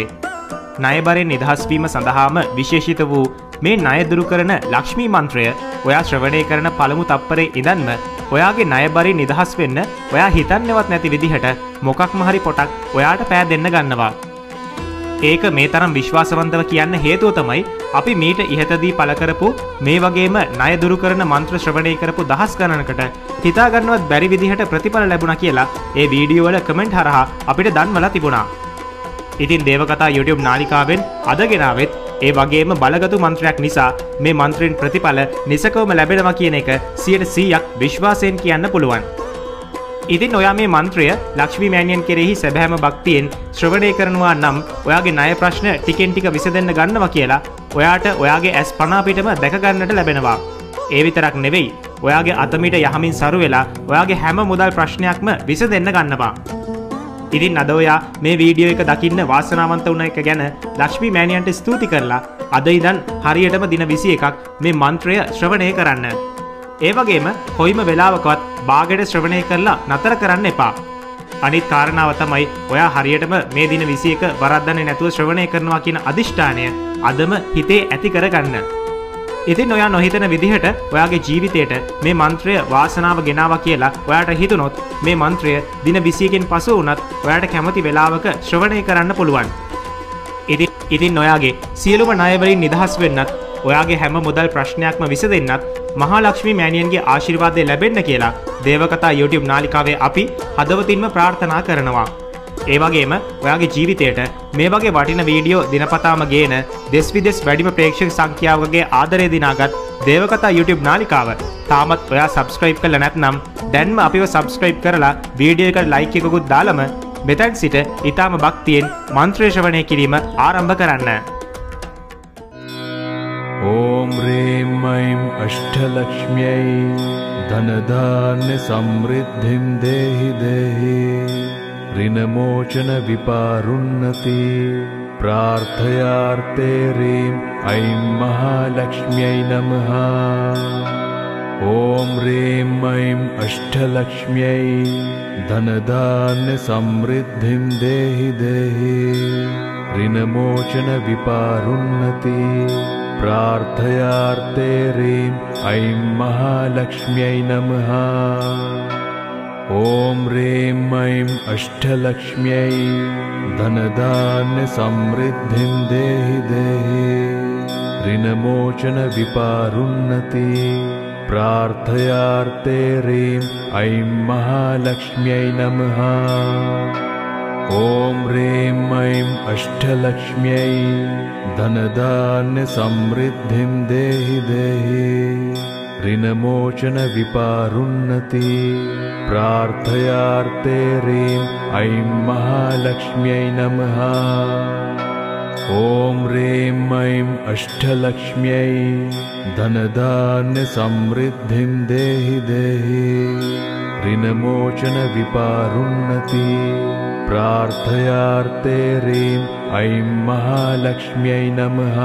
ණයබරෙන් නිදහස් වීම සඳහාම විශේෂිත වූ මේ ණය දුරු කරන ලක්ෂ්මී මන්ත්‍රය ඔයා ශ්‍රවණය කරන පළමු තප්පරේ ඉඳන්ම ඔයාගේ ණයබරෙන් නිදහස් වෙන්න ඔයා හිතන්නේවත් නැති විදිහට මොකක්ම හරි පොටක් ඔයාට පෑ දෙන්න ගන්නවා. ඒක මේ තරම් විශ්වාසවන්තව කියන්න හේතුව තමයි අපි මීට ඉහතදී පළ කරපු මේ වගේම ණය දුරු කරන මන්ත්‍ර ශ්‍රවණය කරපු දහස් ගණනකට හිතා ගන්නවත් බැරි විදිහට ප්‍රතිඵල ලැබුණා කියලා ඒ වීඩියෝ වල කමෙන්ට් හරහා අපිට දන්වලා තිබුණා. ඉතින් දේවකතා YouTube නාලිකාවෙන් අද ගෙනාවෙත් ඒ වගේම බලගතු මන්ත්‍රයක් නිසා මේ මන්ත්‍රෙන් ප්‍රතිඵල නිසකවම ලැබෙනවා කියන එක 100% විශ්වාසයෙන් කියන්න පුළුවන්. ඉතින් ඔයා මේ මන්ත්‍රය ලක්ෂ්මී මෑණියන් කෙරෙහි සැබෑම භක්තියෙන් ශ්‍රවණය කරනවා නම් ඔයාගේ ණය ප්‍රශ්න ටිකෙන් ටික විසඳෙන්න ගන්නවා කියලා ඔයාට ඔයාගේ ඇස් පන අපිටම දැක ගන්නට ලැබෙනවා. ඒ විතරක් නෙවෙයි ඔයාගේ අතමිට යහමින් සරු වෙලා ඔයාගේ හැම මුදල් ප්‍රශ්නයක්ම විසඳෙන්න ගන්නවා. ඉතින් අද ඔයා මේ වීඩියෝ එක දකින්න වාසනාවන්ත වුණ එක ගැන ලක්ෂ්මී මෑණියන්ට ස්තුති කරලා අද ඉඳන් හරියටම දින 21ක් මේ මන්ත්‍රය ශ්‍රවණය කරන්න. ඒ වගේම කොයිම වෙලාවකවත් බාගෙට ශ්‍රවණය කරලා නතර කරන්න එපා. අනිත් කාරණාව තමයි ඔයා හරියටම මේ දින 21 වරද්දන්නේ නැතුව ශ්‍රවණය කරනවා කියන අදිෂ්ඨානය අදම හිතේ ඇති කරගන්න. ඉතින් ඔයා නොහිතන විදිහට ඔයාගේ ජීවිතයට මේ මන්ත්‍රය වාසනාව ගෙනාවා කියලා ඔයාට හිතුනොත් මේ මන්ත්‍රය දින 21කින් පසු වුණත් ඔයාට කැමති වෙලාවක ශ්‍රවණය කරන්න පුළුවන්. ඉතින් ඔයාගේ සියලුම ණය වලින් නිදහස් වෙන්නත් ඔයාගේ හැම මුදල් ප්‍රශ්නයක්ම විසඳෙන්නත් මහා ලක්ෂ්මී මෑණියන්ගේ ආශිර්වාදය ලැබෙන්න කියලා දේවකතා YouTube නාලිකාවේ අපි හදවතින්ම ප්‍රාර්ථනා කරනවා. ඒ වගේම ඔයාගේ ජීවිතයට මේ වගේ වටින වීඩියෝ දිනපතාම ගේන දෙස් විදෙස් වැඩිම ප්‍රේක්ෂක සංඛ්‍යාවකගේ ආදරය දිනාගත් දේවකතා YouTube නාලිකාව තාමත් ඔයා subscribe කරලා නැත්නම් දැන්ම අපිව subscribe කරලා වීඩියෝ එකට like එකකුත් දාලම මෙතෙන් සිට ඊටාම භක්තියෙන් මන්ත්‍රය ශ්‍රවණය කිරීම ආරම්භ කරන්න. ॐ ह्रीं ऐं अष्टलक्ष्म्यै धनधान्य समृद्धिं देहि देहि ऋणमोचन विपारुन्नति प्रार्थयार्थे ह्रीं ऐं महालक्ष्म्यै नमः. ॐ ह्रीं ऐं अष्टलक्ष्म्यै धनधान्य समृद्धिं देहि देहि ऋणमोचन विपारुन्नति प्रार्थयार्थे ह्रीं ऐं महालक्ष्म्यै नमः. ॐ ह्रीं ऐं अष्टलक्ष्म्यै धनधान्य समृद्धिं देहि देहि ऋणमोचन विपारुन्नति प्रार्थयार्थे ह्रीं ऐं महालक्ष्म्यै नमः. ॐ ह्रीं ऐं अष्टलक्ष्म्यै धनधान्य समृद्धिं देहि देहि ऋणमोचन विपारुन्नति प्रार्थयार्थे ह्रीं ऐं महालक्ष्म्यै नमः. ॐ ह्रीं ऐं अष्टलक्ष्म्यै धनधान्य समृद्धिं देहि देहि ऋणमोचन विपारुन्नति प्रार्थयार्थे ह्रीं ऐं महालक्ष्म्यै नमः.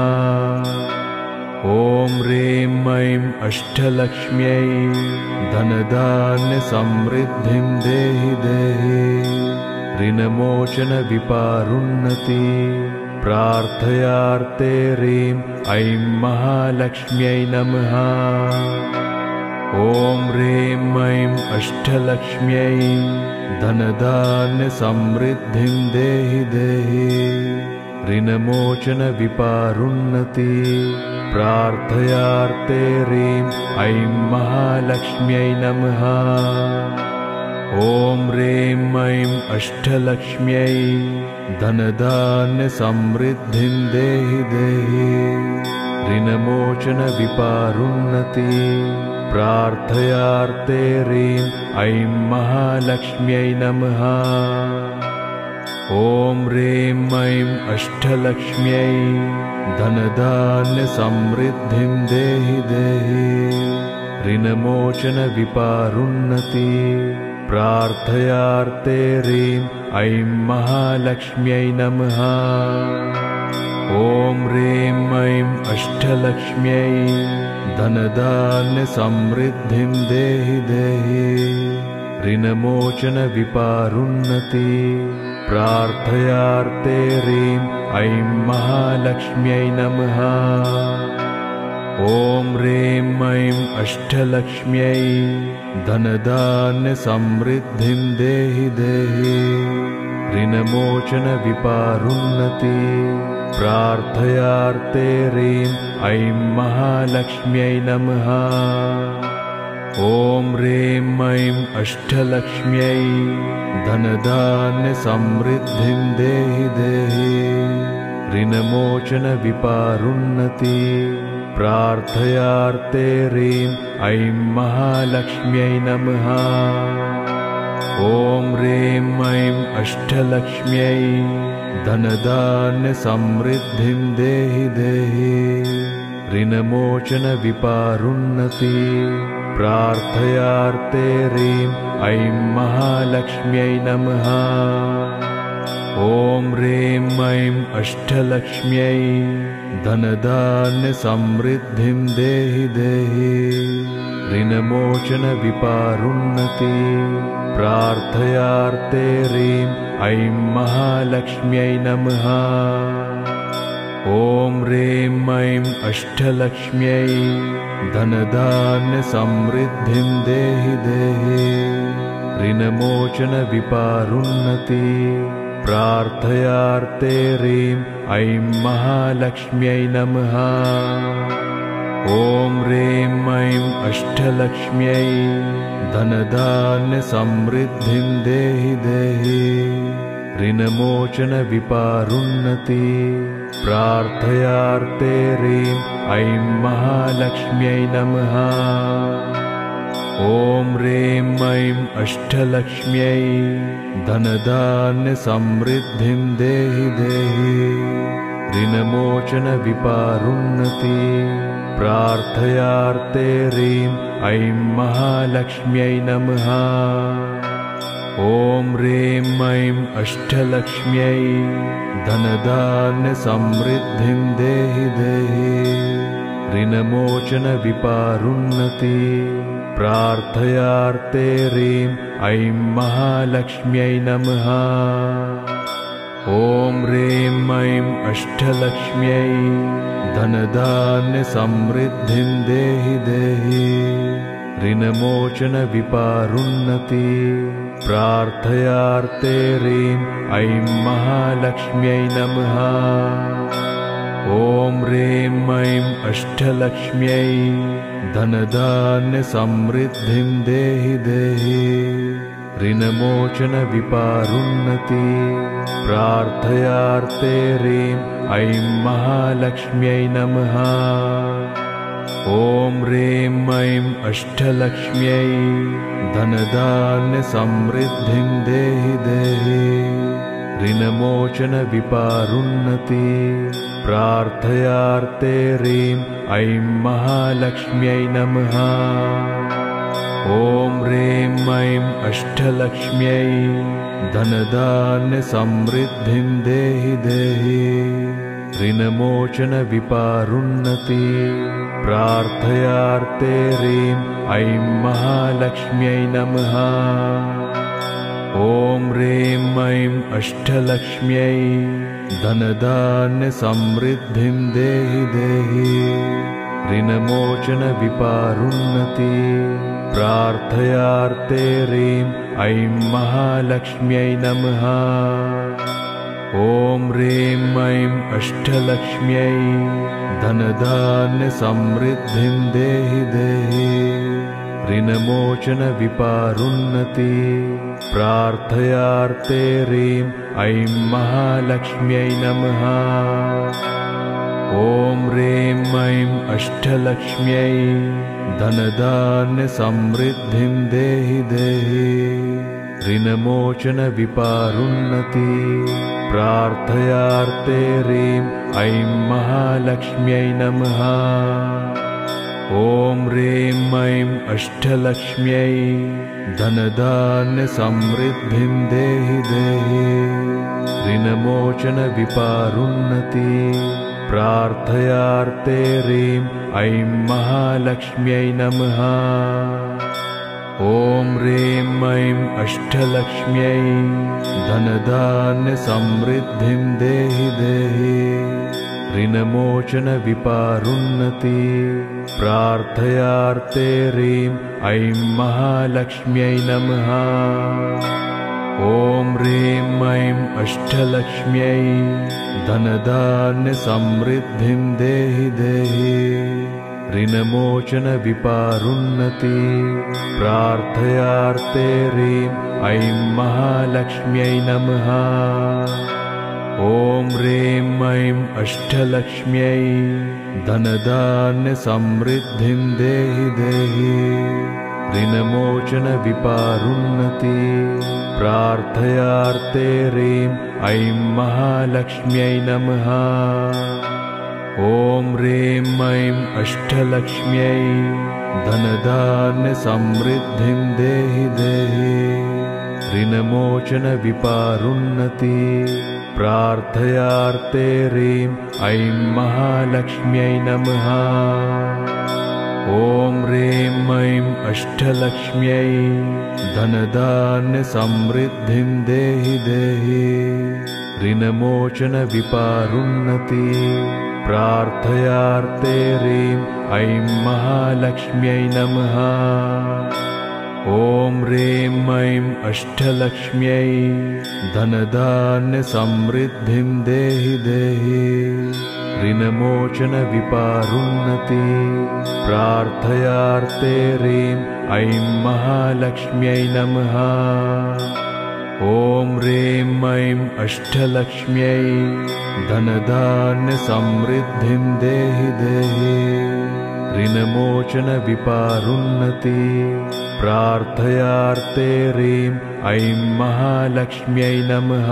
ॐ ह्रीं ऐं अष्टलक्ष्म्यै धनधान्य समृद्धिं देहि देहि ऋणमोचन विपारुन्नति प्रार्थयार्थे ह्रीं ऐं महालक्ष्म्यै नमः. ॐ ह्रीं ऐं अष्टलक्ष्म्यै धनधान्य समृद्धिं देहि देहि ऋणमोचन विपारुन्नति प्रार्थयार्थे ह्रीं ऐं महालक्ष्म्यै नमः. ॐ ह्रीं ऐं अष्टलक्ष्म्यै धनधान्य समृद्धिं देहि देहि ऋणमोचन विपारुन्नति प्रार्थयार्थे ह्रीं ऐं महालक्ष्म्यै नमः. ॐ ह्रीं ऐं अष्टलक्ष्म्यै धनधान्य समृद्धिं देहि देहि ऋणमोचन विपारुन्नति प्रार्थयार्थे ह्रीं ऐं महालक्ष्म्यै नमः. ॐ ह्रीं ऐं अष्टलक्ष्म्यै धनधान्य समृद्धिं देहि देहि ऋणमोचन विपारुन्नति प्रार्थयार्थे ह्रीं ऐं महालक्ष्म्यै नमः। ॐ ह्रीं ऐं अष्टलक्ष्म्यै धनधान्यसमृद्धिं देहि देहि ऋणमोचनविपारोन्नति प्रार्थयार्थे ह्रीं ऐं महालक्ष्म्यै नमः। ॐ ह्रीं ऐं अष्टलक्ष्म्यै धनधान्यसमृद्धिं देहि देहि ऋणमोचनविपारोन्नति प्रार्थयार्थे ह्रीं ऐं महालक्ष्म्यै नमः। ॐ ह्रीं ऐं अष्टलक्ष्म्यै धनधान्यसमृद्धिं देहि देहि ऋणमोचनविपारोन्नति प्रार्थयार्थे ह्रीं ऐं महालक्ष्म्यै नमः। ॐ ह्रीं ऐं अष्टलक्ष्म्यै धनधान्यसमृद्धिं देहि देहि ऋणमोचनविपारोन्नति प्रार्थयार्थे ह्रीं ऐं महालक्ष्म्यै नमः। ॐ ह्रीं ऐं अष्टलक्ष्म्यै धनधान्यसमृद्धिं देहि देहि ऋणमोचनविपारोन्नति प्रार्थयार्थे ह्रीं ऐं महालक्ष्म्यै नमः। ॐ ह्रीं ऐं अष्टलक्ष्म्यै धनधान्यसमृद्धिं देहि देहि ऋणमोचनविपारोन्नति प्रार्थयार्थे ह्रीं ऐं महालक्ष्म्यै नमः। ॐ ह्रीं ऐं अष्टलक्ष्म्यै धनधान्यसमृद्धिं देहि देहि ऋणमोचनविपारोन्नति प्रार्थयार्थे ह्रीं ऐं महालक्ष्म्यै नमः। ॐ ह्रीं ऐं अष्टलक्ष्म्यै धनधान्यसमृद्धिं देहि देहि ऋणमोचनविपारोन्नति प्रार्थयार्थे ह्रीं ऐं महालक्ष्म्यै नमः। ॐ ह्रीं ऐं अष्टलक्ष्म्यै धनधान्यसमृद्धिं देहि देहि ऋणमोचनविपारोन्नति प्रार्थयार्थे ह्रीं ऐं महालक्ष्म्यै नमः। ॐ ह्रीं ऐं अष्टलक्ष्म्यै धनधान्यसमृद्धिं देहि देहि ऋणमोचनविपारोन्नति प्रार्थयार्थे ह्रीं ऐं महालक्ष्म्यै नमः। ॐ ह्रीं ऐं अष्टलक्ष्म्यै धनधान्यसमृद्धिं देहि देहि ऋणमोचनविपारोन्नति प्रार्थयार्थे ह्रीं ऐं महालक्ष्म्यै नमः। ॐ ह्रीं ऐं अष्टलक्ष्म्यै धनधान्यसमृद्धिं देहि देहि ऋणमोचनविपारोन्नति प्रार्थयार्थे ह्रीं ऐं महालक्ष्म्यै नमः। ॐ ह्रीं ऐं अष्टलक्ष्म्यै धनधान्यसमृद्धिं देहि देहि ऋणमोचनविपारोन्नति प्रार्थयार्थे ह्रीं ऐं महालक्ष्म्यै नमः। ॐ ह्रीं ऐं अष्टलक्ष्म्यै धनधान्यसमृद्धिं देहि देहि ऋणमोचनविपारोन्नति प्रार्थयार्थे ह्रीं ऐं महालक्ष्म्यै नमः। ॐ ह्रीं ऐं अष्टलक्ष्म्यै धनधान्यसमृद्धिं देहि देहि ऋणमोचनविपारोन्नति प्रार्थयार्थे ह्रीं ऐं महालक्ष्म्यै नमः। ॐ ह्रीं ऐं अष्टलक्ष्म्यै धनधान्यसमृद्धिं देहि देहि ऋणमोचनविपारोन्नति प्रार्थयार्थे ह्रीं ऐं महालक्ष्म्यै नमः। ॐ ह्रीं ऐं अष्टलक्ष्म्यै धनधान्यसमृद्धिं देहि देहि ऋणमोचनविपारुन्नति प्रार्थयार्थे ह्रीं ऐं महालक्ष्म्यै नमः। ॐ ह्रीं ऐं अष्टलक्ष्म्यै धनधान्यसमृद्धिं देहि देहि ऋणमोचनविपारुन्नति प्रार्थयार्थे ह्रीं ऐं महालक्ष्म्यै नमः। ॐ ह्रीं ऐं अष्टलक्ष्म्यै धनधान्यसमृद्धिं देहि देहि ऋणमोचनविपारुन्नति प्रार्थयार्थे ह्रीं ऐं महालक्ष्म्यै नमः। ॐ ह्रीं ऐं अष्टलक्ष्म्यै धनधान्यसमृद्धिं देहि देहि ऋणमोचनविपारुन्नति प्रार्थयार्थे ह्रीं ऐं महालक्ष्म्यै नमः। ॐ ह्रीं ऐं अष्टलक्ष्म्यै धनधान्यसमृद्धिं देहि देहि ऋणमोचनविपारुन्नति प्रार्थयार्थे ह्रीं ऐं महालक्ष्म्यै नमः। ॐ ह्रीं ऐं अष्टलक्ष्म्यै धनधान्यसमृद्धिं देहि देहि ऋणमोचनविपारुन्नति प्रार्थयार्थे ह्रीं ऐं महालक्ष्म्यै नमः। ॐ ह्रीं ऐं अष्टलक्ष्म्यै धनधान्यसमृद्धिं देहि देहि ऋणमोचनविपारुन्नति प्रार्थयार्थे ह्रीं ऐं महालक्ष्म्यै नमः।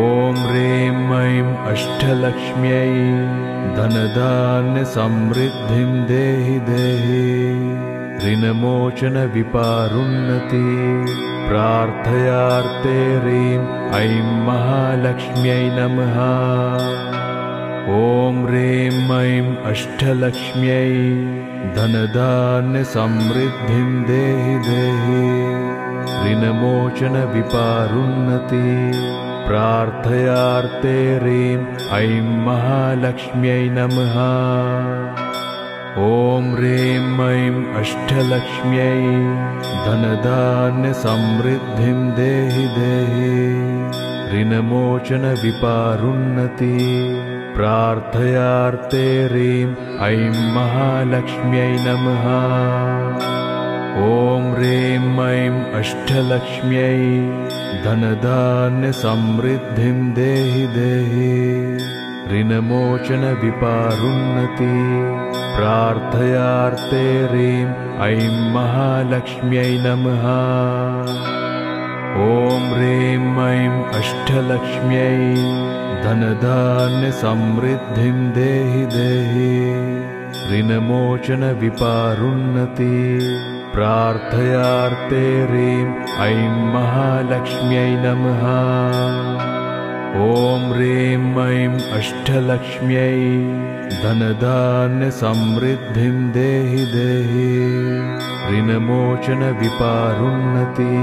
ॐ ह्रीं ऐं अष्टलक्ष्म्यै धनधान्यसमृद्धिं देहि देहि ऋणमोचनविपारुन्नति प्रार्थयार्थे ह्रीं ऐं महालक्ष्म्यै नमः। ॐ ह्रीं ऐं अष्टलक्ष्म्यै धनधान्यसमृद्धिं देहि देहि ऋणमोचनविपारुन्नति प्रार्थयार्थे ह्रीं ऐं महालक्ष्म्यै नमः। ॐ ह्रीं ऐं अष्टलक्ष्म्यै धनधान्यसमृद्धिं देहि देहि ऋणमोचनविपारुन्नति प्रार्थयार्थे ह्रीं ऐं महालक्ष्म्यै नमः। ॐ ह्रीं ऐं अष्टलक्ष्म्यै धनधान्यसमृद्धिं देहि देहि ऋणमोचनविपारुन्नति प्रार्थयार्थे ह्रीं ऐं महालक्ष्म्यै नमः। ॐ ह्रीं ऐं अष्टलक्ष्म्यै धनधान्यसमृद्धिं देहि देहि ऋणमोचनविपारुन्नति प्रार्थयार्थे ह्रीं ऐं महालक्ष्म्यै नमः। ॐ ह्रीं ऐं अष्टलक्ष्म्यै धनधान्यसमृद्धिं देहि देहि ऋणमोचनविपारुन्नति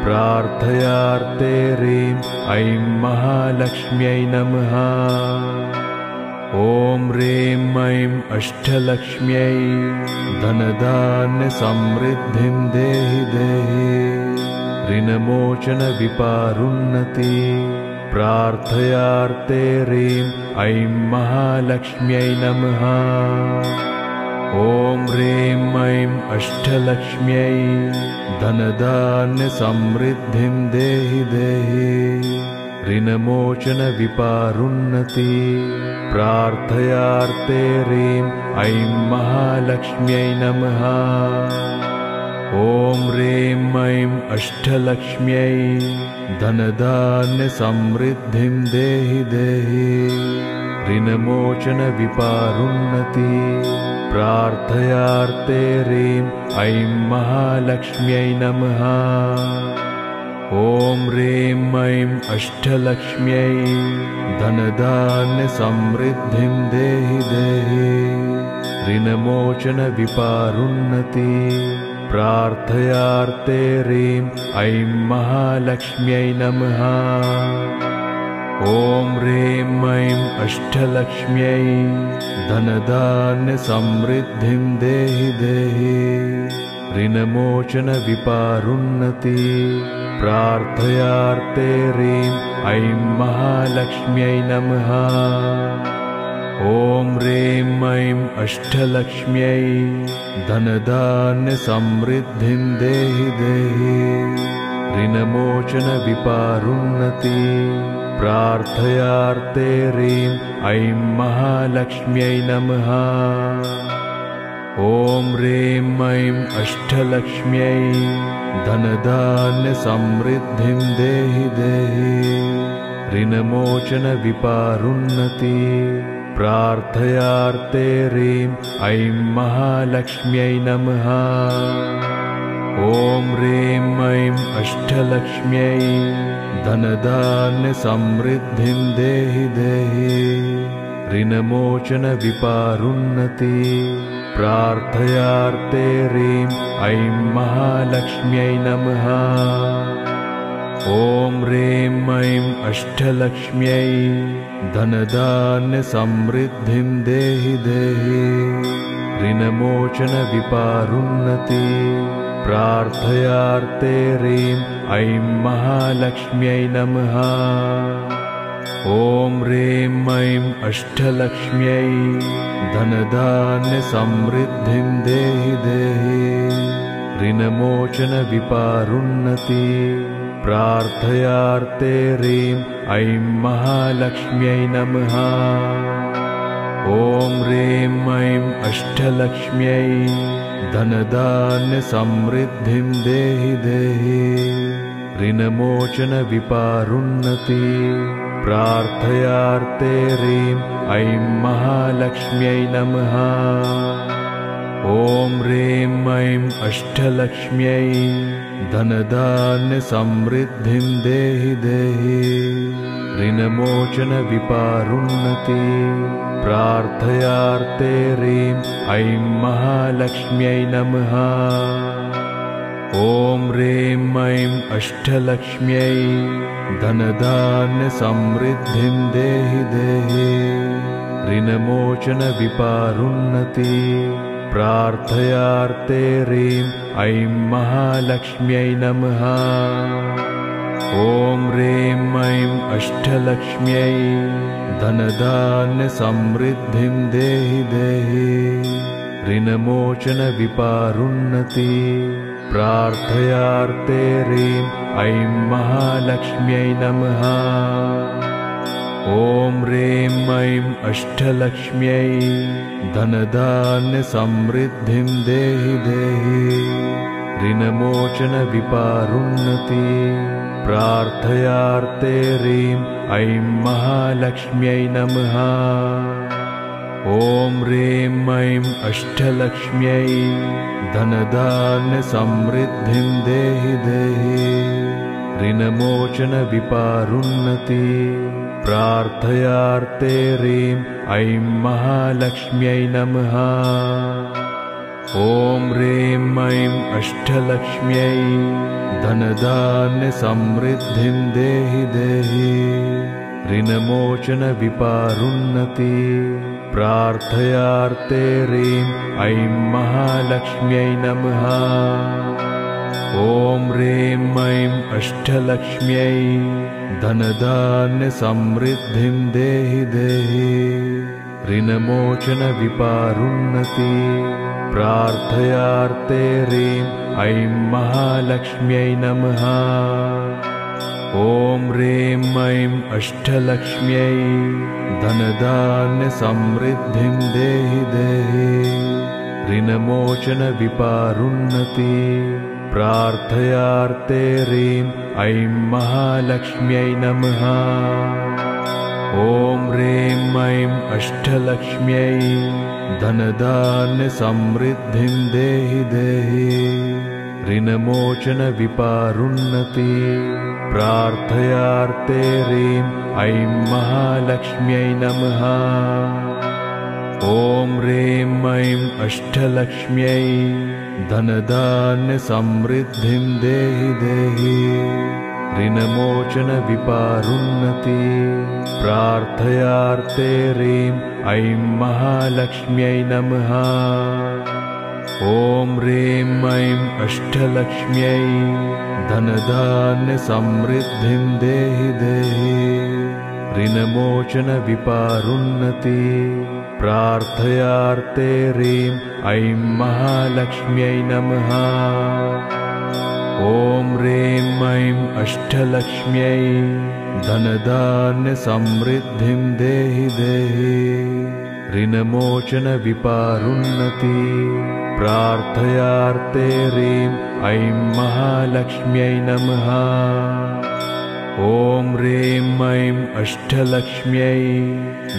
प्रार्थयार्थे ह्रीं ऐं महालक्ष्म्यै नमः। ॐ ह्रीं ऐं अष्टलक्ष्म्यै धनधान्यसमृद्धिं देहि देहि ऋणमोचनविपारुन्नति प्रार्थयार्थे ह्रीं ऐं महालक्ष्म्यै नमः। ॐ ह्रीं ऐं अष्टलक्ष्म्यै धनधान्यसमृद्धिं देहि देहि ऋणमोचनविपारुन्नति प्रार्थयार्थे ह्रीं ऐं महालक्ष्म्यै नमः। ॐ ह्रीं ऐं अष्टलक्ष्म्यै धनधान्यसमृद्धिं देहि देहि ऋणमोचनविपारुन्नति प्रार्थयार्थे ह्रीं ऐं महालक्ष्म्यै नमः। ॐ ह्रीं ऐं अष्टलक्ष्म्यै धनधान्यसमृद्धिं देहि देहि ऋणमोचनविपारुन्नति प्रार्थयार्थे ह्रीं ऐं महालक्ष्म्यै नमः। ॐ ह्रीं ऐं अष्टलक्ष्म्यै धनधान्यसमृद्धिं देहि देहि ऋणमोचनविपारुन्नति प्रार्थयार्थे ह्रीं ऐं महालक्ष्म्यै नमः। ॐ ह्रीं ऐं अष्टलक्ष्म्यै धनधान्यसमृद्धिं देहि देहि ऋणमोचनविपारुन्नति प्रार्थयार्थे ह्रीं ऐं महालक्ष्म्यै नमः। ॐ ह्रीं ऐं अष्टलक्ष्म्यै धनधान्यसमृद्धिं देहि देहि ऋणमोचनविपारुन्नति प्रार्थयार्थे ह्रीं ऐं महालक्ष्म्यै नमः। ॐ ह्रीं ऐं अष्टलक्ष्म्यै धनधान्यसमृद्धिं देहि देहि ऋणमोचनविपारुन्नति प्रार्थयार्थे ह्रीं ऐं महालक्ष्म्यै नमः। ॐ ह्रीं ऐं अष्टलक्ष्म्यै धनधान्यसमृद्धिं देहि देहि ऋणमोचनविपारुन्नति प्रार्थयार्थे ह्रीं ऐं महालक्ष्म्यै नमः। ॐ ह्रीं ऐं अष्टलक्ष्म्यै धनधान्यसमृद्धिं देहि देहि ऋणमोचनविपारुन्नति प्रार्थयार्थे ह्रीं ऐं महालक्ष्म्यै नमः। ॐ ह्रीं ऐं अष्टलक्ष्म्यै धनधान्यसमृद्धिं देहि देहि ऋणमोचनविपारुन्नति प्रार्थयार्थे ह्रीं ऐं महालक्ष्म्यै नमः। ॐ ह्रीं ऐं अष्टलक्ष्म्यै धनधान्यसमृद्धिं देहि देहि ऋणमोचनविपारुन्नति प्रार्थयार्थे ह्रीं ऐं महालक्ष्म्यै नमः। ॐ ह्रीं ऐं अष्टलक्ष्म्यै धनधान्यसमृद्धिं देहि देहि ऋणमोचनविपारुन्नति प्रार्थयार्थे ह्रीं ऐं महालक्ष्म्यै नमः। ॐ ह्रीं ऐं अष्टलक्ष्म्यै धनधान्यसमृद्धिं देहि देहि ऋणमोचनविपारुन्नति प्रार्थयार्थे ह्रीं ऐं महालक्ष्म्यै नमः। ॐ ह्रीं ऐं अष्टलक्ष्म्यै धनधान्यसमृद्धिं देहि देहि ऋणमोचनविपारुन्नति प्रार्थयार्थे ह्रीं ऐं महालक्ष्म्यै नमः। ॐ ह्रीं ऐं अष्टलक्ष्म्यै धनधान्यसमृद्धिं देहि देहि ऋणमोचनविपारुन्नति प्रार्थयार्थे ह्रीं ऐं महालक्ष्म्यै नमः। ॐ ह्रीं ऐं अष्टलक्ष्म्यै धनधान्यसमृद्धिं देहि देहि ऋणमोचनविपारुन्नति प्रार्थयार्थे ह्रीं ऐं महालक्ष्म्यै नमः। ॐ ह्रीं ऐं अष्टलक्ष्म्यै धनधान्यसमृद्धिं देहि देहि ऋणमोचनविपारुन्नति प्रार्थयार्थे ह्रीं ऐं महालक्ष्म्यै नमः। ॐ ह्रीं ऐं अष्टलक्ष्म्यै धनधान्यसमृद्धिं देहि देहि ऋणमोचनविपारुन्नति प्रार्थयार्थे ह्रीं ऐं महालक्ष्म्यै नमः। ॐ ह्रीं ऐं अष्टलक्ष्म्यै धनधान्यसमृद्धिं देहि देहि ऋणमोचनविपारुन्नति प्रार्थयार्थे ह्रीं ऐं महालक्ष्म्यै नमः। ॐ ह्रीं ऐं अष्टलक्ष्म्यै धनधान्य समृद्धिं देहि देहि ऋणमोचन विपारुन्नति प्रार्थयार्थे ह्रीं ऐं महालक्ष्म्यै नमः। ॐ ह्रीं ऐं अष्टलक्ष्म्यै धनधान्य समृद्धिं देहि देहि ऋणमोचन विपारुन्नति प्रार्थयार्थे ह्रीं ऐं महालक्ष्म्यै नमः। ॐ ह्रीं ऐं अष्टलक्ष्म्यै धनधान्य समृद्धिं देहि देहि ऋणमोचन विपारुन्नति प्रार्थयार्थे ह्रीं ऐं महालक्ष्म्यै नमः। ॐ ह्रीं ऐं अष्टलक्ष्म्यै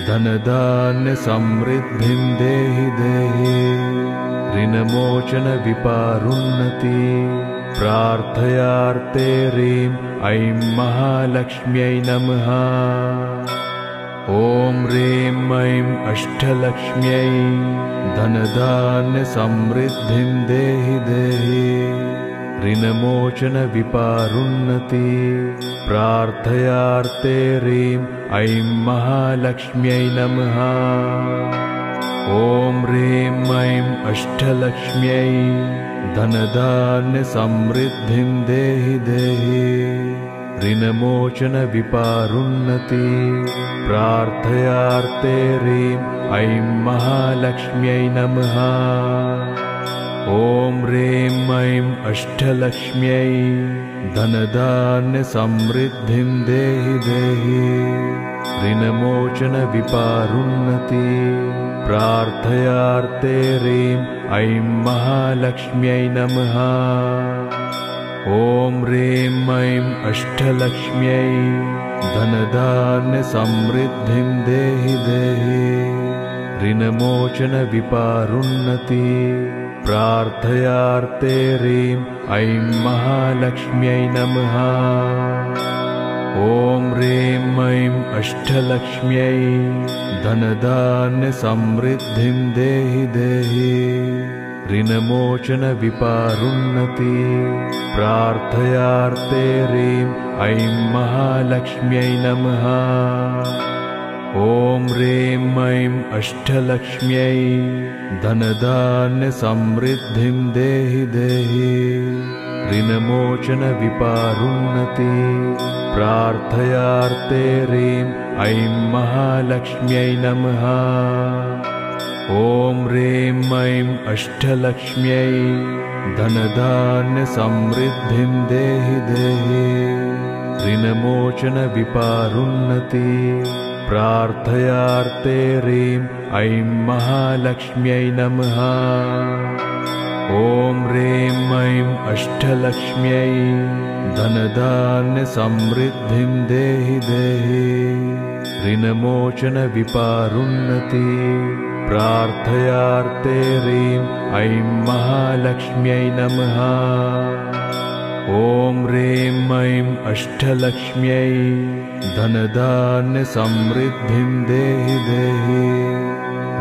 धनधान्य समृद्धिं देहि देहि ऋणमोचन विपारुन्नति प्रार्थयार्थे ह्रीं ऐं महालक्ष्म्यै नमः। ॐ ह्रीं ऐं अष्टलक्ष्म्यै धनधान्य समृद्धिं देहि देहि ऋणमोचन विपारुन्नति प्रार्थयार्थे ह्रीं ऐं महालक्ष्म्यै नमः। ॐ ह्रीं ऐं अष्टलक्ष्म्यै धनधान्य समृद्धिं देहि देहि ऋणमोचन विपारुन्नति प्रार्थयार्थे ह्रीं ऐं महालक्ष्म्यै नमः। ॐ ह्रीं ऐं अष्टलक्ष्म्यै धनधान्य समृद्धिं देहि देहि ऋणमोचन विपारुन्नति प्रार्थयार्थे ह्रीं ऐं महालक्ष्म्यै नमः। ॐ ह्रीं ऐं अष्टलक्ष्म्यै धनधान्य समृद्धिं देहि देहि ऋणमोचन विपारुन्नति प्रार्थयार्थे ह्रीं ऐं महालक्ष्म्यै नमः। ॐ ह्रीं ऐं अष्टलक्ष्म्यै धनधान्य समृद्धिं देहि देहि ऋणमोचन विपारुन्नति प्रार्थयार्थे ह्रीं ऐं महालक्ष्म्यै नमः। ॐ ह्रीं ऐं अष्टलक्ष्म्यै धनधान्य समृद्धिं देहि देहि ऋणमोचन विपारुन्नति प्रार्थयार्थे ह्रीं ऐं महालक्ष्म्यै नमः। ॐ ह्रीं ऐं अष्टलक्ष्म्यै धनधान्य समृद्धिं देहि देहि ऋणमोचन विपारुन्नति प्रार्थयार्थे ह्रीं ऐं महालक्ष्म्यै नमः। ॐ ह्रीं ऐं अष्टलक्ष्म्यै धनधान्य समृद्धिं देहि देहि ऋणमोचन विपारुन्नति प्रार्थयार्थे ह्रीं ऐं महालक्ष्म्यै नमः। ॐ ह्रीं ऐं अष्टलक्ष्म्यै धनधान्य समृद्धिं देहि देहि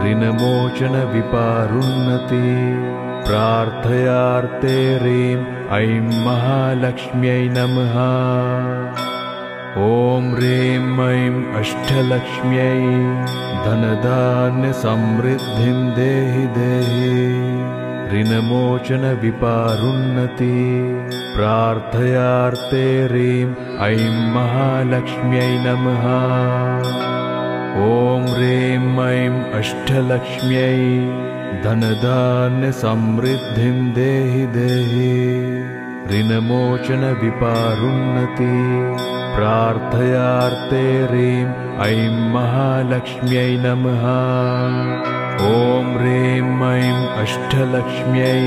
ऋणमोचन विपारुन्नति प्रार्थयार्थे ह्रीं ऐं महालक्ष्म्यै नमः। ॐ ह्रीं ऐं अष्टलक्ष्म्यै धनधान्य समृद्धिं देहि देहि ऋणमोचन विपारुन्नति प्रार्थयार्थे ह्रीं ऐं महालक्ष्म्यै नमः। ॐ ह्रीं ऐं अष्टलक्ष्म्यै धनधान्य समृद्धिं देहि देहि ऋणमोचन विपारुन्नति प्रार्थयार्थे ह्रीं ऐं महालक्ष्म्यै नमः। ॐ ह्रीं ऐं अष्टलक्ष्म्यै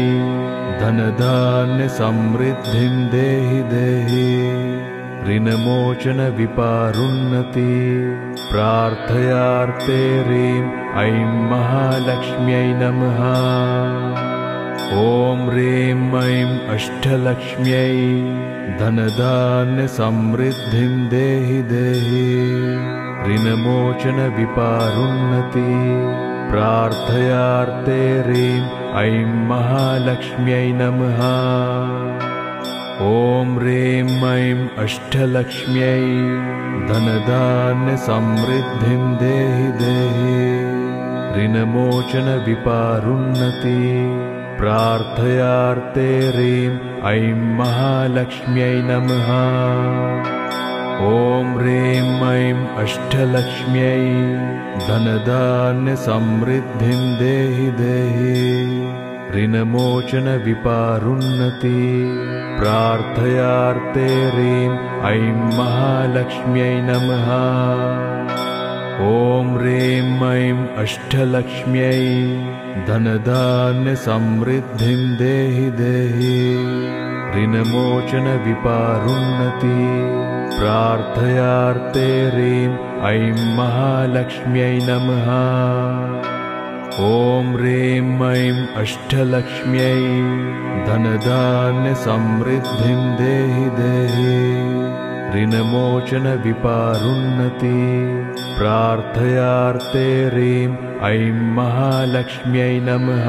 धनधान्य समृद्धिं देहि देहि ऋणमोचन विपारुन्नति प्रार्थयार्थे ह्रीं ऐं महालक्ष्म्यै नमः। ॐ ह्रीं ऐं अष्टलक्ष्म्यै धनधान्य समृद्धिं देहि देहि ऋणमोचन विपारुन्नति प्रार्थयार्थे ह्रीं ऐं महालक्ष्म्यै नमः। ॐ ह्रीं ऐं अष्टलक्ष्म्यै धनधान्यसमृद्धिं देहि देहि ऋणमोचनविपारुन्नति प्रार्थयार्थे ह्रीं ऐं महालक्ष्म्यै नमः। ॐ ह्रीं ऐं अष्टलक्ष्म्यै धनधान्यसमृद्धिं देहि देहि ऋणमोचनविपारुन्नति प्रार्थयार्थे ह्रीं ऐं महालक्ष्म्यै नमः। ॐ ह्रीं ऐं अष्टलक्ष्म्यै धनधान्यसमृद्धिं देहि देहि ऋणमोचनविपारुन्नति प्रार्थयार्थे ह्रीं ऐं महालक्ष्म्यै नमः। ॐ ह्रीं ऐं अष्टलक्ष्म्यै धनधान्यसमृद्धिं देहि देहि ऋणमोचनविपारुन्नति प्रार्थयार्थे ह्रीं ऐं महालक्ष्म्यै नमः।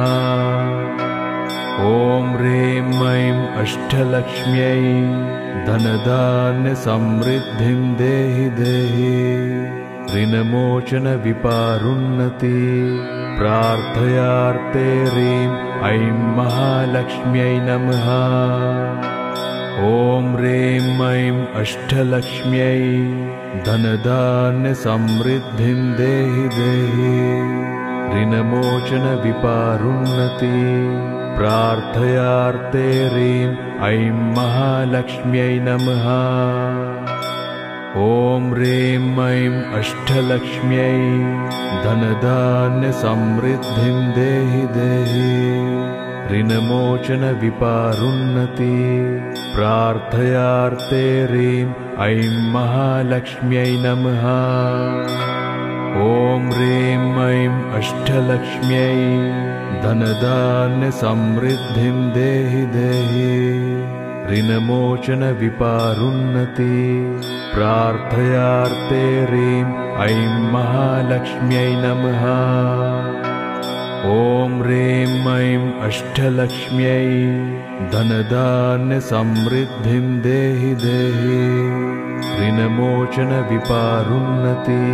ॐ ह्रीं ऐं अष्टलक्ष्म्यै धनधान्यसमृद्धिं देहि देहि ऋणमोचनविपारुन्नति प्रार्थयार्थे ह्रीं ऐं महालक्ष्म्यै नमः। ॐ ह्रीं ऐं अष्टलक्ष्म्यै धनधान्यसमृद्धिं देहि देहि ऋणमोचनविपारुन्नति प्रार्थयार्थे ह्रीं ऐं महालक्ष्म्यै नमः। ॐ ह्रीं ऐं अष्टलक्ष्म्यै धनधान्यसमृद्धिं देहि देहि ऋणमोचनविपारुन्नति प्रार्थयार्थे ह्रीं ऐं महालक्ष्म्यै नमः। ॐ ह्रीं ऐं अष्टलक्ष्म्यै धनधान्यसमृद्धिं देहि देहि ऋणमोचनविपारुन्नति प्रार्थयार्थे ह्रीं ऐं महालक्ष्म्यै नमः। ॐ ह्रीं ऐं अष्टलक्ष्म्यै धनधान्यसमृद्धिं देहि देहि ऋणमोचनविपारुन्नति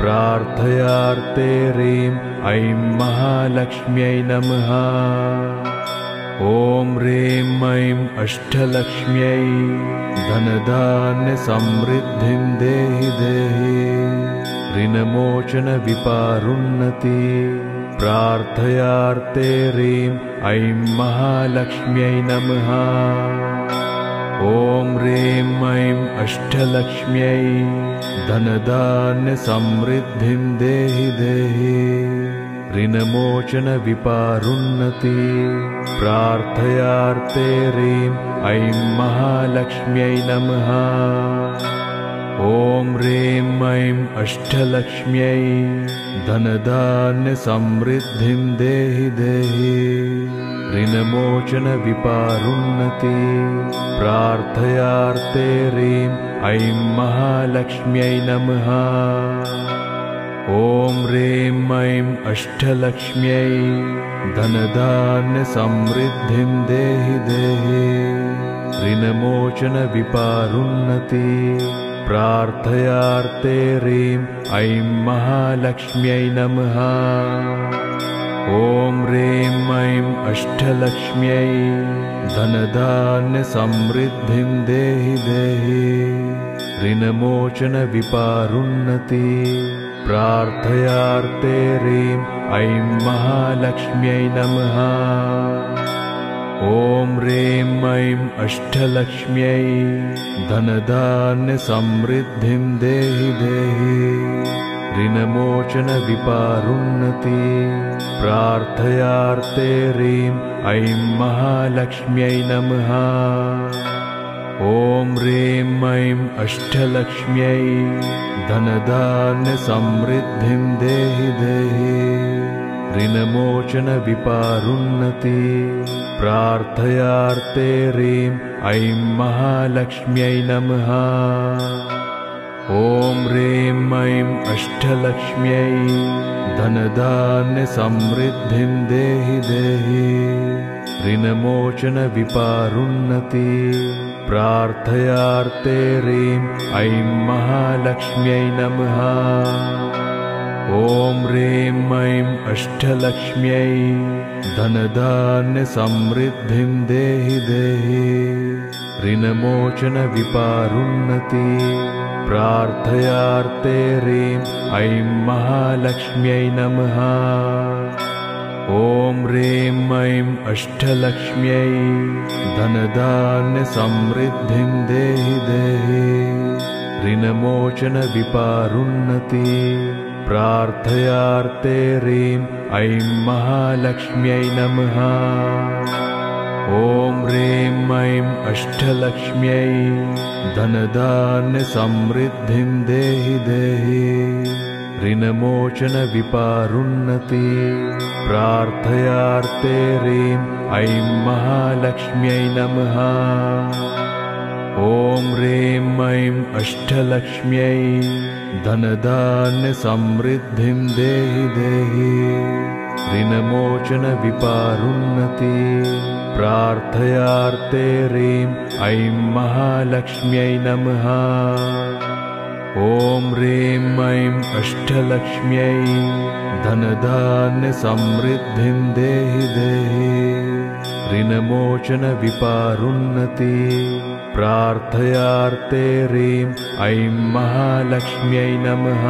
प्रार्थयार्थे ह्रीं ऐं महालक्ष्म्यै नमः। ॐ ह्रीं ऐं अष्टलक्ष्म्यै धनधान्यसमृद्धिं देहि देहि ऋणमोचनविपारुन्नति प्रार्थयार्थे ह्रीं ऐं महालक्ष्म्यै नमः। ॐ ह्रीं ऐं अष्टलक्ष्म्यै धनधान्यसमृद्धिं देहि देहि ऋणमोचनविपारुन्नति प्रार्थयार्थे ह्रीं ऐं महालक्ष्म्यै नमः। ॐ ह्रीं ऐं अष्टलक्ष्म्यै धनधान्यसमृद्धिं देहि देहि ऋणमोचनविपारुन्नति प्रार्थयार्थे ह्रीं ऐं महालक्ष्म्यै नमः। ॐ ह्रीं ऐं अष्टलक्ष्म्यै धनधान्यसमृद्धिं देहि देहि ऋणमोचनविपारुन्नति प्रार्थयार्थे ह्रीं ऐं महालक्ष्म्यै नमः। ॐ ह्रीं ऐं अष्टलक्ष्म्यै धनधान्यसमृद्धिं देहि देहि ऋणमोचनविपारुन्नति प्रार्थयार्थे ह्रीं ऐं महालक्ष्म्यै नमः। ॐ ह्रीं ऐं अष्टलक्ष्म्यै धनधान्यसमृद्धिं देहि देहि ऋणमोचनविपारुन्नति प्रार्थयार्थे ह्रीं ऐं महालक्ष्म्यै नमः। ॐ ह्रीं ऐं अष्टलक्ष्म्यै धनधान्यसमृद्धिं देहि देहि ऋणमोचनविपारुन्नति प्रार्थयार्थे ह्रीं ऐं महालक्ष्म्यै नमः। ॐ ह्रीं ऐं अष्टलक्ष्म्यै धनधान्यसमृद्धिं देहि देहि ऋणमोचनविपारुन्नति प्रार्थयार्थे ह्रीं ऐं महालक्ष्म्यै नमः। ॐ ह्रीं ऐं अष्टलक्ष्म्यै धनधान्यसमृद्धिं देहि देहि ऋणमोचनविपारुन्नति प्रार्थयार्थे ह्रीं ऐं महालक्ष्म्यै नमः। ॐ ह्रीं ऐं अष्टलक्ष्म्यै धनधान्यसमृद्धिं देहि देहि ऋणमोचनविपारुन्नति प्रार्थयार्थे ह्रीं ऐं महालक्ष्म्यै नमः। ॐ ह्रीं ऐं अष्टलक्ष्म्यै धनधान्यसमृद्धिं देहि देहि ऋणमोचनविपारुन्नति प्रार्थयार्थे ह्रीं ऐं महालक्ष्म्यै नमः। ॐ ह्रीं ऐं अष्टलक्ष्म्यै धनधान्यसमृद्धिं देहि देहि ऋणमोचनविपारुन्नति प्रार्थयार्थे ह्रीं ऐं महालक्ष्म्यै नमः। ॐ ह्रीं ऐं अष्टलक्ष्म्यै धनधान्यसमृद्धिं देहि देहि ऋणमोचनविपारुन्नति प्रार्थयार्थे ह्रीं ऐं महालक्ष्म्यै नमः।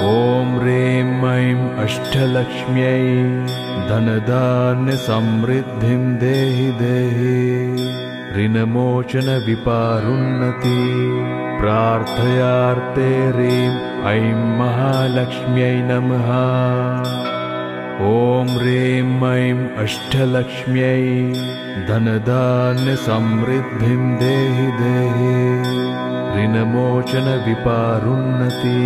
ॐ ह्रीं ऐं अष्टलक्ष्म्यै धनधान्यसमृद्धिं देहि देहि ऋणमोचनविपारुन्नति प्रार्थयार्थे ह्रीं ऐं महालक्ष्म्यै नमः। ॐ ह्रीं ऐं अष्टलक्ष्म्यै धनधान्यसमृद्धिं देहि देहि ऋणमोचनविपारुन्नति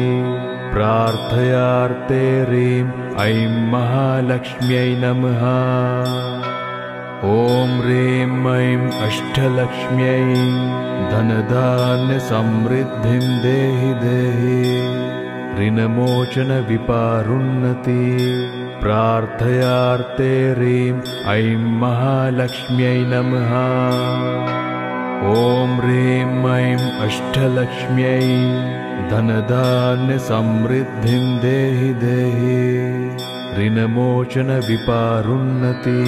प्रार्थयार्थे ह्रीं ऐं महालक्ष्म्यै नमः। ॐ ह्रीं ऐं अष्टलक्ष्म्यै धनधान्यसमृद्धिं देहि देहि ऋणमोचनविपारुन्नति प्रार्थयार्थे ह्रीं ऐं महालक्ष्म्यै नमः। ॐ ह्रीं ऐं अष्टलक्ष्म्यै धनधान्यसमृद्धिं देहि देहि ऋणमोचनविपारुन्नति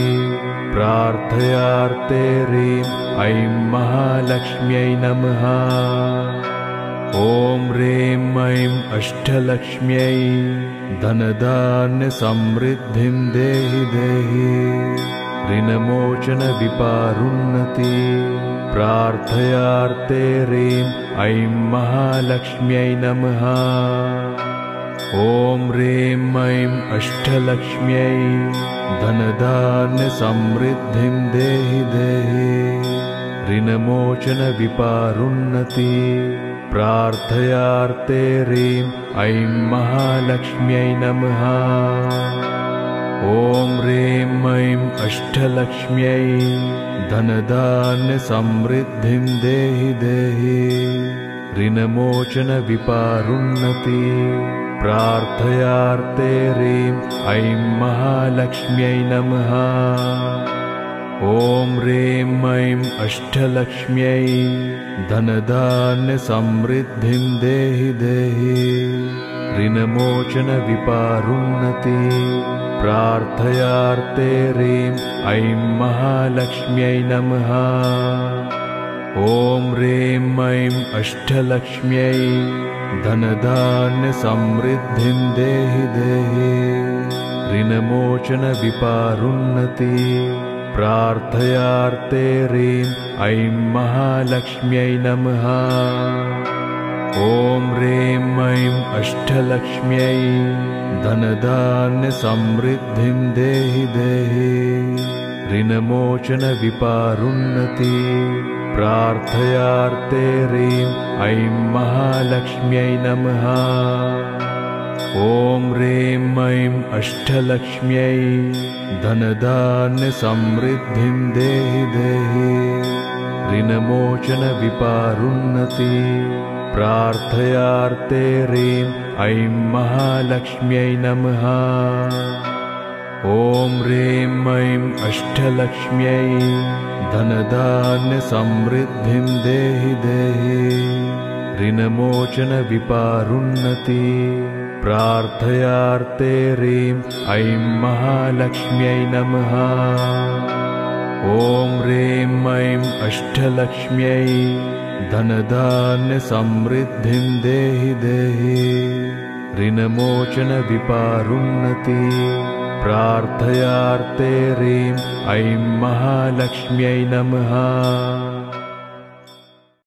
प्रार्थयार्थे ह्रीं ऐं महालक्ष्म्यै नमः। ॐ ह्रीं ऐं अष्टलक्ष्म्यै धनधान्यसमृद्धिं देहि देहि ऋणमोचनविपारुन्नति प्रार्थयार्थे ह्रीं ऐं महालक्ष्म्यै नमः। ॐ ह्रीं ऐं अष्टलक्ष्म्यै धनधान्यसमृद्धिं देहि देहि ऋणमोचनविपारुन्नति प्रार्थयार्थे ह्रीं ऐं महालक्ष्म्यै नमः। ॐ ह्रीं ऐं अष्टलक्ष्म्यै धनधान्यसमृद्धिं देहि देहि ऋणमोचनविपारुन्नति प्रार्थयार्थे ह्रीं ऐं महालक्ष्म्यै नमः। ॐ ह्रीं ऐं अष्टलक्ष्म्यै धनधान्यसमृद्धिं देहि देहि ऋणमोचनविपारुन्नति प्रार्थयार्थे ह्रीं ऐं महालक्ष्म्यै नमः। ॐ ह्रीं ऐं अष्टलक्ष्म्यै धनधान्यसमृद्धिं देहि देहि ऋणमोचनविपारुन्नति प्रार्थयार्थे ह्रीं ऐं महालक्ष्म्यै नमः। ॐ ह्रीं ऐं अष्टलक्ष्म्यै धनधान्यसमृद्धिं देहि देहि ऋणमोचनविपारुन्नति प्रार्थयार्थे ह्रीं ऐं महालक्ष्म्यै नमः। ॐ ह्रीं ऐं अष्टलक्ष्म्यै धनधान्यसमृद्धिं देहि देहि ऋणमोचनविपारुन्नति प्रार्थयार्थे ह्रीं ऐं महालक्ष्म्यै नमः। ॐ ह्रीं ऐं अष्टलक्ष्म्यै धनधान्यसमृद्धिं देहि देहि ऋणमोचनविपारुन्नति। प्रार्थयार्थे ह्रीं ऐं महालक्ष्म्यै नमः। ॐ ह्रीं ऐं अष्टलक्ष्म्यै धनधान्यसमृद्धिं देहि देहि ऋणमोचनविपारुन्नति। प्रार्थयार्थे ह्रीं ऐं महालक्ष्म्यै नमः।